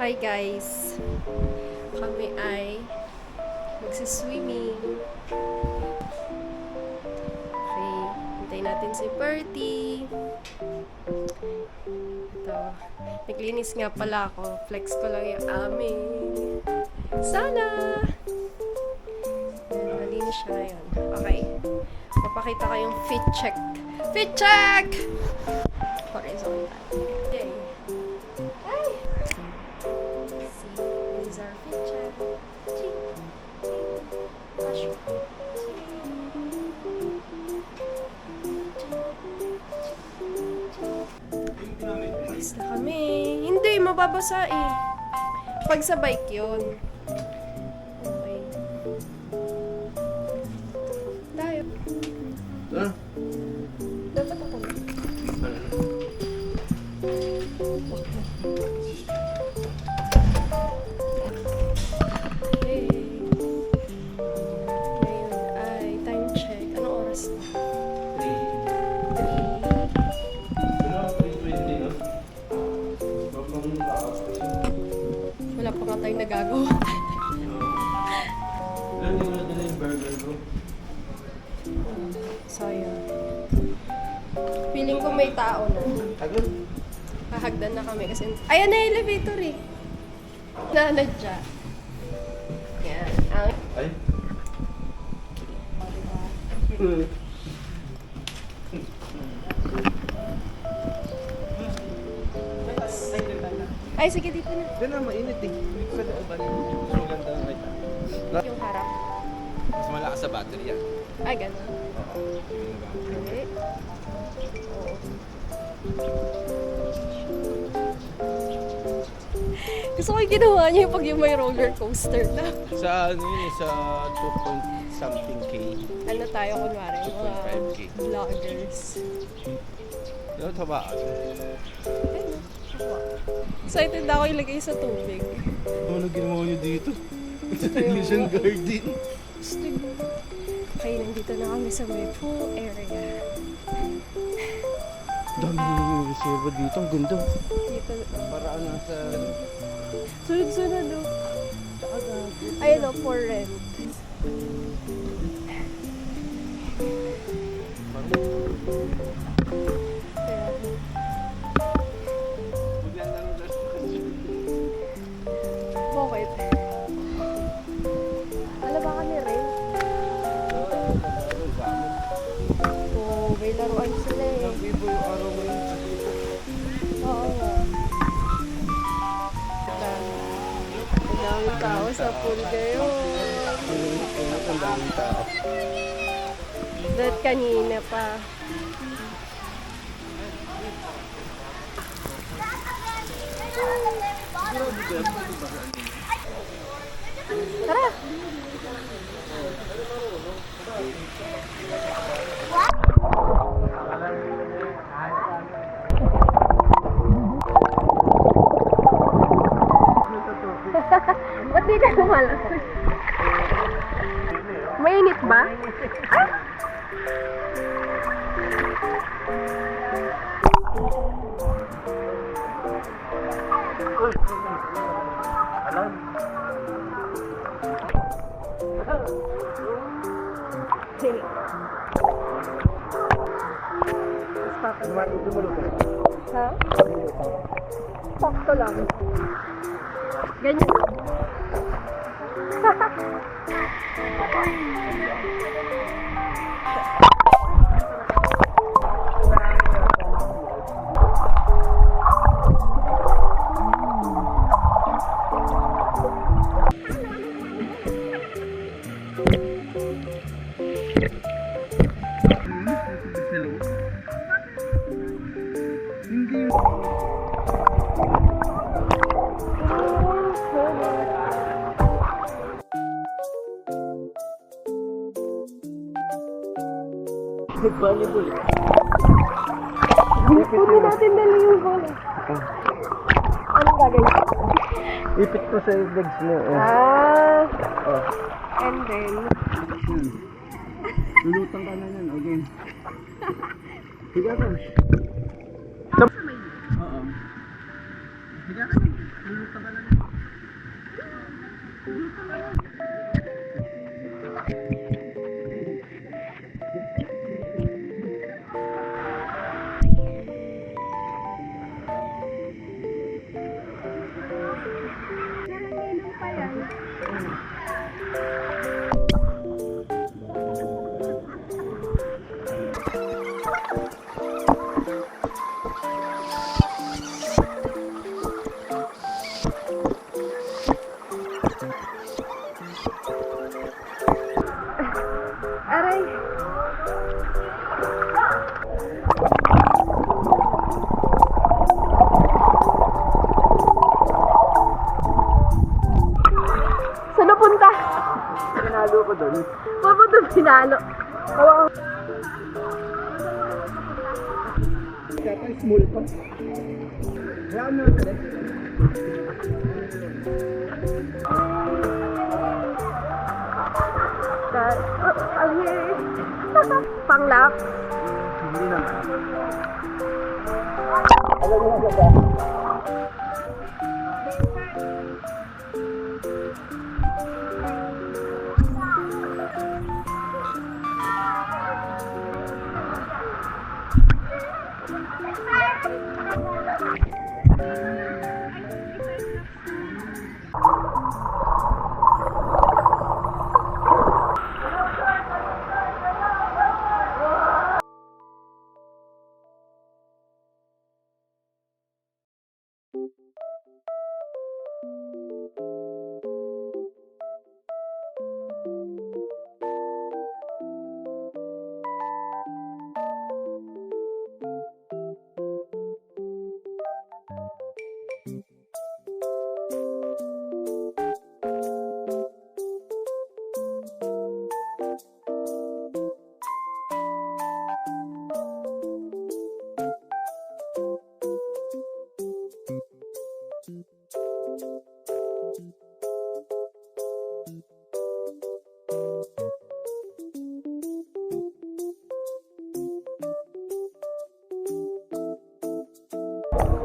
Hi guys! Kami ay magsiswimming. Okay, hintayin natin si Bertie. Ito, naglinis nga pala ako. Flex ko lang yung aming sana! Nalinis siya ngayon. Okay, papakita ko yung fit check. Fit check! Horizontal. Okay. Hi! See, this is our fit check. Ching! Ching! Alis na kami. Hindi, mababasa eh. Pag sa bike yun. Okay. Tayo. Dapat ako na. Okay. Ngayon ay time check. Anong oras na? 3. Wala pa nga tayong nagagawa. Hindi mo na dala yung burger bro. Sayang. Feeling ko may tao na. Agad? Hahagdan na kami kasi... Ayan na yung elevator eh. Nanadya. Yan. Ang... Ay? Oh, diba? Ay, sige, dito na. Diyan na, mainit eh. Hindi ko sa looban. Mas maganda ang kita. Yung harap. Mas malakas sa battery yan. Ay, gano'n. Oo. Hindi. Oo. Gusto ko yung ginawa niya pag yung may roller coaster na. Sa ano yun eh, sa 2 point something K. Ano tayo, kunwari, mga 2.5K. vloggers. Ano tabaan? Ayun, ako. Excited ako ilagay sa tubig. Ano ginawa niyo dito? Sa Ito yung- Elysian Garden. Astig. Okay, nandito na kami sa may pool area. Dami yung reserva dito. Ang ganda. Dito, Paraan nasa... sunod-sunod oh. Ayun oh, for rent. Bakit? Wala ba kami rent? Oo, may laruan sila eh. Nag-ibo yung araw ngayon. Oo nga. Ang daming tao sa pool kayo. Ang daming tao. Dahil kanina pa. Tara! Ba't di ka lumalapit? Mainit ba? Ah! Sige. Ha? Sakto lang. Ganyan. Nag-volleyball. Pwede natin dali yung bola. Anong gagawin? Ipit ko sa legs mo. Ah, Oh. and then... Lulutang ka na yan. Okay. Higa ka. Oo. Higa ka. Aray! Saan napunta? Pinalo ko doon. Papunta pinalo. Kaya small pa. Kaya ano ulit? Panglap. Hindi naman.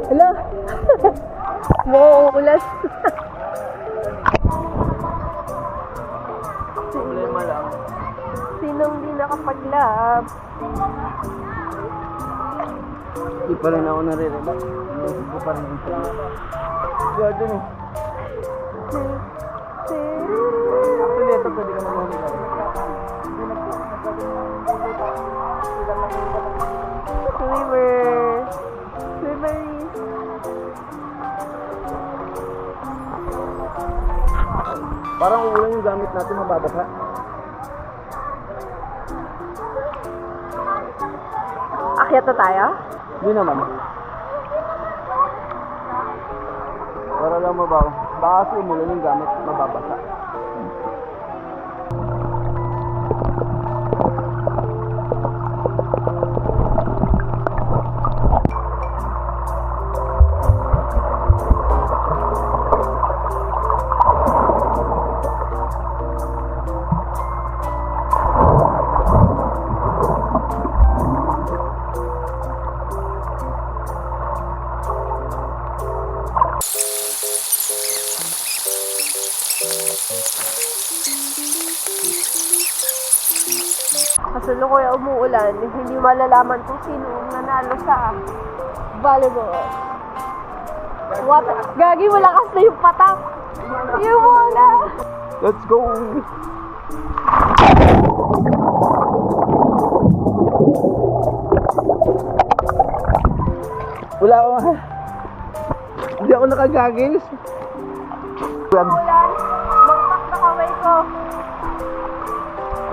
Hala! Mauulas. Problema lang. Sinong di nakapaglab? Hindi pa rin ako nare-relax. Hindi ko pa rin ito. Kaya dun eh. Actually, ito pwede ka mag-huli ka. Swimmer. Swimmeries. Parang ulan yung gamit natin mababasa. Akyat na tayo? Hindi naman. Para lang mabaw. Baka kasi umulan yung gamit mababasa. Kasalukuyan umuulan, hindi malalaman kung sino ang nanalo sa volleyball. What? Gagi, malakas na yung patak. Yung bola. Let's go! Wala ako. Hindi ako nakagagils. Umulan, mangpak na kamay ko.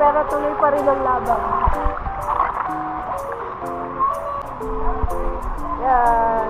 Pero tuloy pa rin ang laban. Yan.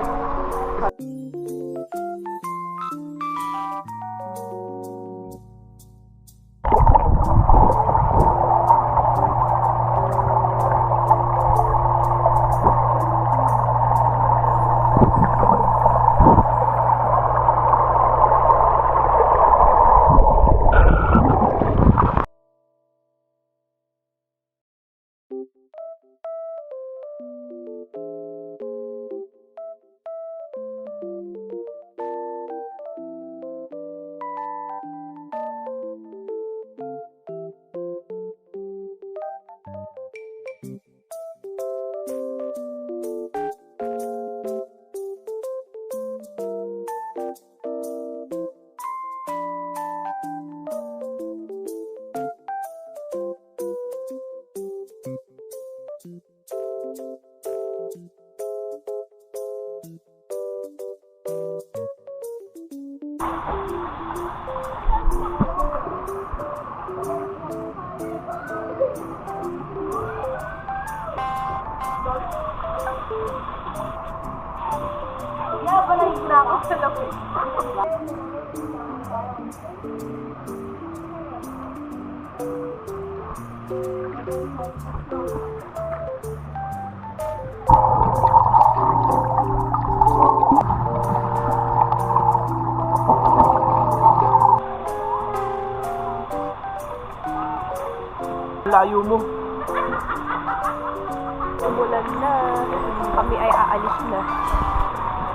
Sa lamig. Layo mo. Umulan na. Kami ay aalis na.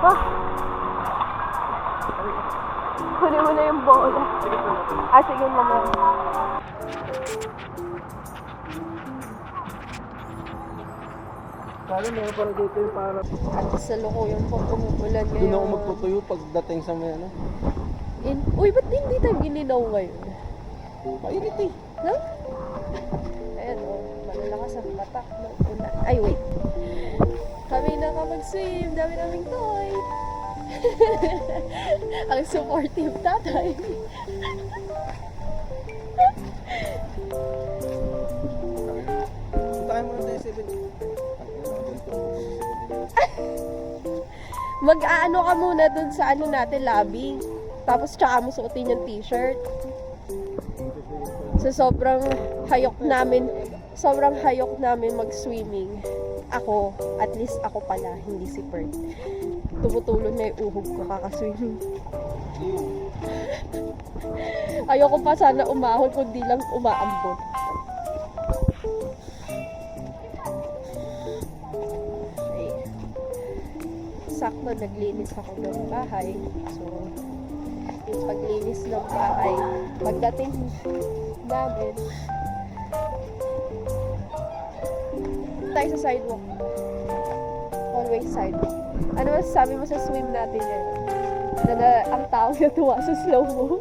Ha? Kunin mo na yung bola. Ah, sige naman. Parang meron parang dito yung parang... At sa lukuyang po umuulan ngayon. Doon ako magtutuyo pagdating sa may ano. Uy, ba't hindi tayo gininaw ngayon? Mainit eh. Ha? Ayan o, malalakas ang batak ng ulan. Ay, wait. Kami nakapag-swim, dami naming toy. Ang supportive tatay. Puntahan mo na tayo 7. Mag-aano ka muna dun sa ano natin, lobby. Tapos tsaka mo suotin yung t-shirt. So sobrang hayok namin mag-swimming. Ako, at least ako pala, hindi si Pert. Tumutulong na yung uhog ko kakaswimming. Ayoko pa sana umahon kundi lang umaambot. Ay. Sakto naglinis ako ng bahay. So, yung paglinis ng bahay, pagdating namin, tayo sa sidewalk. Always sidewalk. Ano masasabi mo sa swim natin yan? Ang tao natuwa sa slow-mo.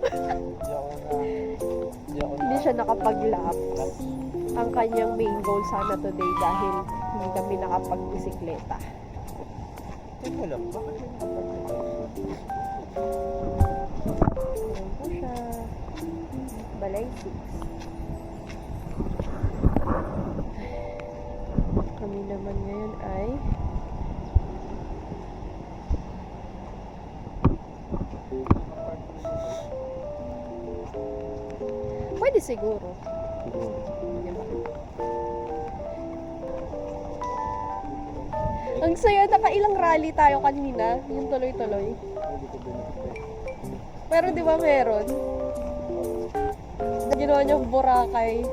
Hindi siya nakapag-laps. Ang kanyang main goal sana today dahil hindi kami nakapag-bisikleta. Teka lang, bakit may Ayan po siya. Balay 6. Kami naman ngayon ay pwede siguro. Diba? Ang saya, nakailang rally tayo kanina, yung tuloy-tuloy. Pero di ba meron? Ginawa niyong Boracay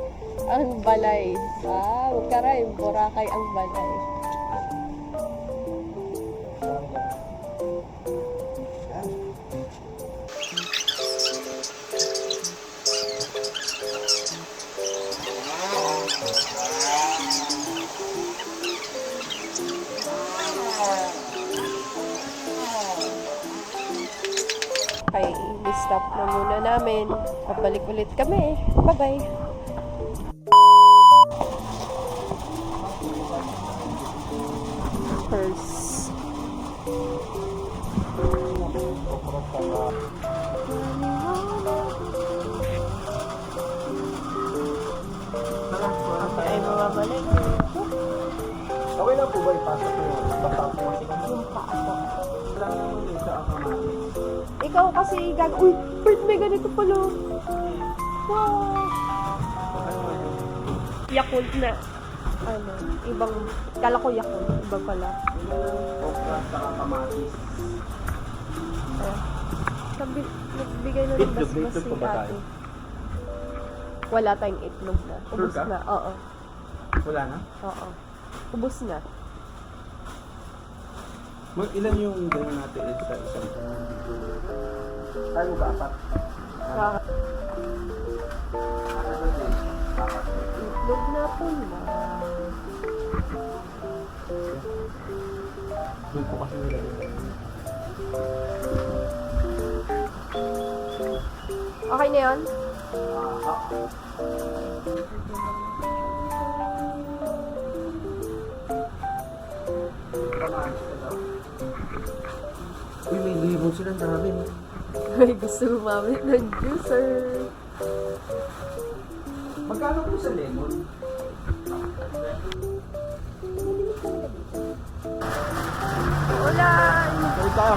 ang balay. Ah, huwag ka rin, Boracay ang balay. Okay, i-stop na muna namin. Pabalik ulit kami. Bye-bye. Purse. Ay, mababalik. Okay lang po ba ipasok mo? Basta po kasi kung Yung paasok. lang naman yung sa akamatis. Ikaw kasi uy, Bert, may ganito pala. Wow. Yakult na. Ano, ibang, kala ko Yakult, iba pala. Okra sa kamatis. Nagbigay na ng basbas Itlog si pa ba ate. tayo? Wala tayong itlog na. Ubus Sure ka? na, oo. Wala na? Oo. Ubus na. Ilan yung gano'n natin sa isang tayo ba? Apat? Itlog na pula. Doon po kasi nila Okay na yun? Uy, may limon sila, dami. Ay, gusto gumamit ng juicer. Magkano po sa lemon? Ulan! Ito.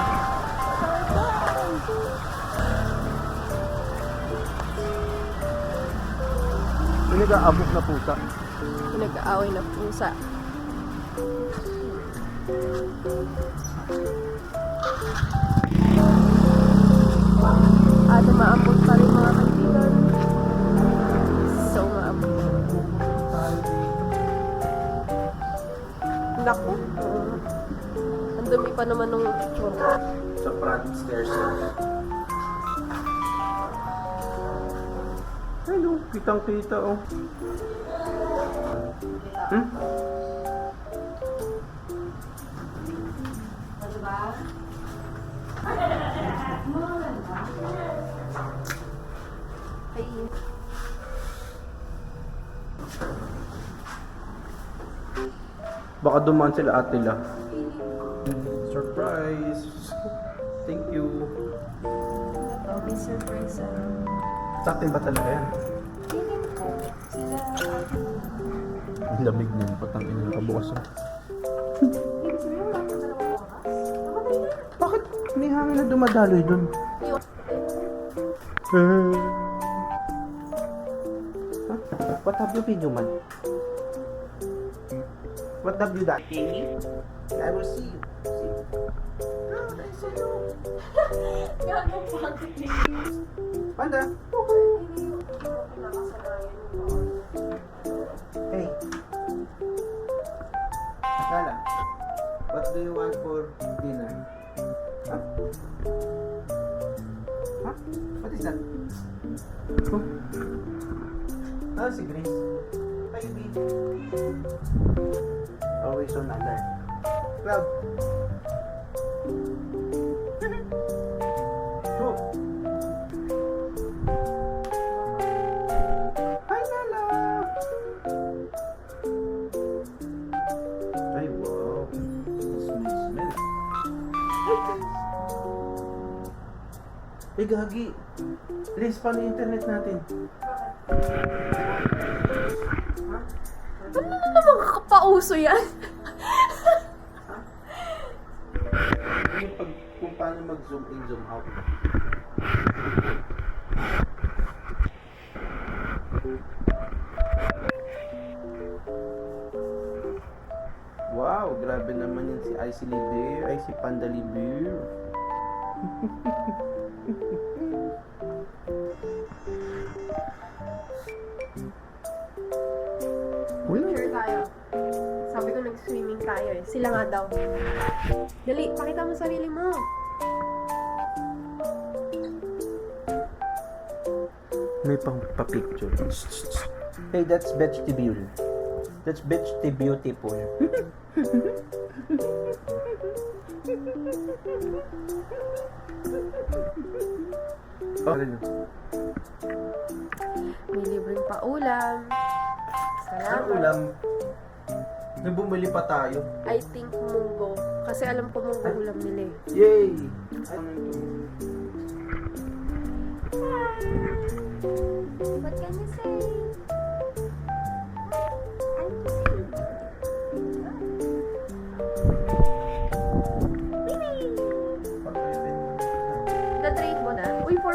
nag-aabok na pusa. Nag-aaway na pusa. At umaambot pa rin mga kaibigan. So, umaambot. Naku. Ang dumi pa naman nung itsura. Sa front stairs. Hello, kitang-kita oh. Hmm? Baka dumaan sila ate la. Surprise! Thank you. Oh, may surprise. Sa atin ba talaga yan? Ang lamig niyan, patang ina nakabukas ah. Bakit may hangin na dumadaloy dun? Huh? What have you been, human? What have you done? I will see you. Panda? Hey. Akala, what do you want for dinner? Huh? Huh? What is that? Oh. Ah, si Grace. Baby. Always on alert. Cloud. Oh. Hi, Lala. Ay, wow. Smell. Eh, gagi. Liz, paano yung internet natin? Ano na naman kakapauso yan? Yung pag, kung paano mag-zoom in, zoom out. Wow, grabe naman yan si Icy Bear, ay si Panda Bear. Sure tayo. Sabi ko nag-swimming tayo eh. Sila nga daw. Dali, pakita mo sarili mo. May pang pa-picture. Hey, that's vegetable. That's vegetable beautiful. May libreng paulam. Ano Salamat. ulam? May bumili pa tayo. I think munggo. Kasi alam ko munggo ulam nila eh. Yay! Ano ito? What can you say? Na-trade mo na? Uy, 4